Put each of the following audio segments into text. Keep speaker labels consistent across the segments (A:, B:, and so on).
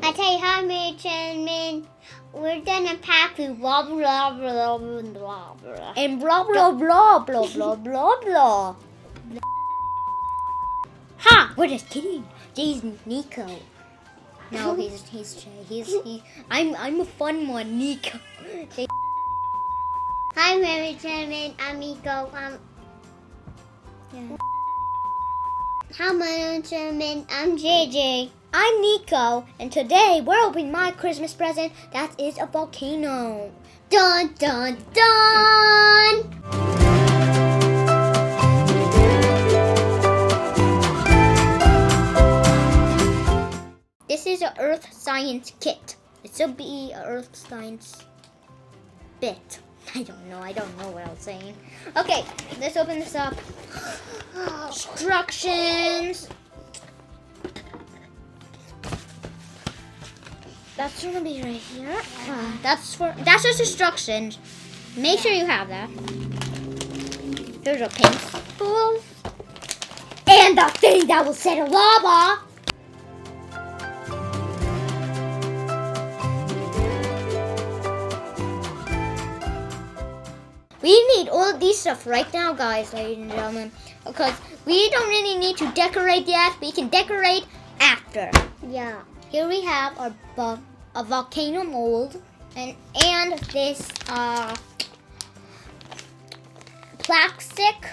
A: I tell you how, Mary Chairman, we're gonna pack with blah blah blah blah blah blah.
B: And blah blah blah blah blah blah blah. Ha! We're just kidding. Jay's Nico. No, he's Jay. I'm a fun one, Nico. Jay.
A: Hi, Mary Chairman. I'm Nico.
B: Yeah.
A: Hi, Mary Chairman. I'm JJ.
B: I'm Nico, and today we're opening my Christmas present. That is a volcano.
A: Dun dun dun!
B: This is an Earth Science kit. It should be an Earth Science bit. I don't know what I was saying. Okay, let's open this up. Instructions. That's gonna be right here. That's just instructions. Make sure you have that. Here's a pencil. And the thing that will set a lava. We need all of these stuff right now, guys, ladies and gentlemen, because we don't really need to decorate yet. We can decorate after.
A: Yeah.
B: Here we have a volcano mold and this plaster,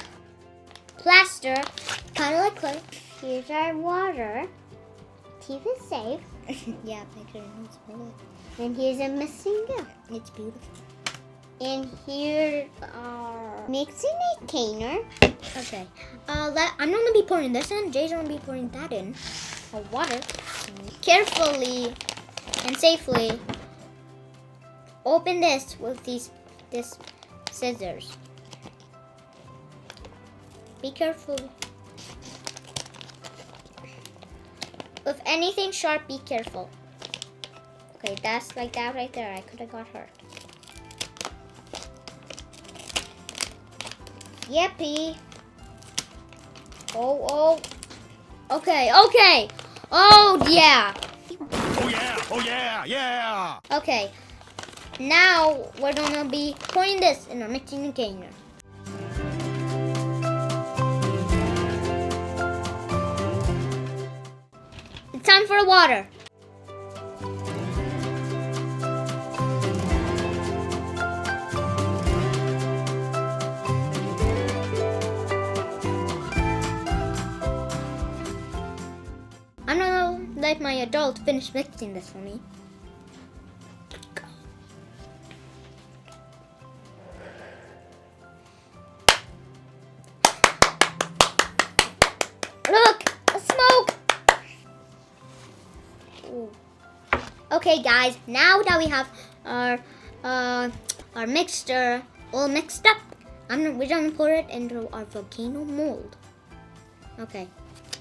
B: kind of like clay.
A: Here's our water. Keep it safe.
B: Yeah, make sure you don't spill it.
A: And here's a missing gum.
B: It's beautiful.
A: And here are mixing container.
B: Okay. I'm not gonna be pouring this in. Jay's gonna be pouring that in. Water. Carefully and safely open this with this scissors. Be careful. With anything sharp, be careful. Okay, that's like that right there. I could have got hurt. Yippee. Oh. Okay. Oh, yeah.
C: Oh, yeah.
B: Okay. Now, we're going to be pouring this in our mixing container. It's time for the water. I'm gonna let my adult finish mixing this for me. Look, a smoke. Ooh. Okay, guys. Now that we have our mixture all mixed up, we're gonna pour it into our volcano mold. Okay,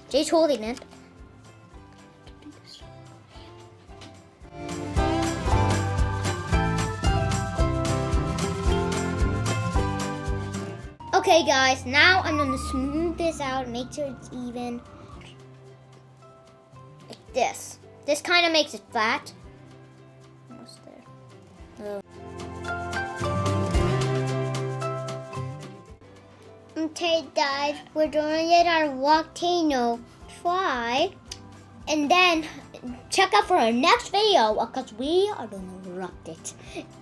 B: Jay's holding it. Okay, guys, now I'm gonna smooth this out, make sure it's even. Like this. This kind of makes it flat. Almost there.
A: Okay, guys, we're doing it our volcano. Try.
B: And then check out for our next video because we are gonna erupt it.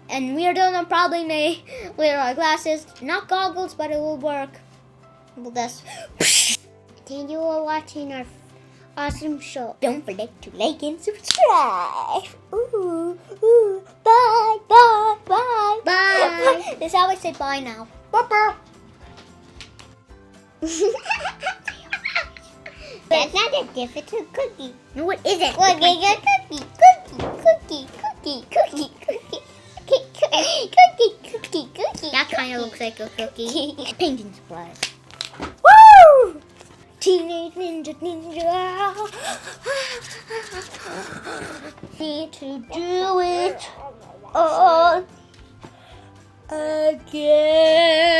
B: And we are gonna probably wear our glasses, not goggles, but it will work. Well, that's.
A: Thank you for watching our awesome show.
B: Don't forget to like and subscribe. Ooh, bye.
A: Bye.
B: This is how I say bye now. Bye.
A: That's not a difficult cookie.
B: No, it isn't.
A: Cookie.
B: That kind of looks like a cookie. Painting supplies. Woo! Teenage Ninja. Need to do it all again.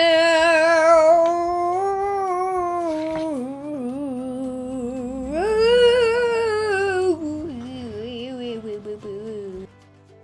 B: boo.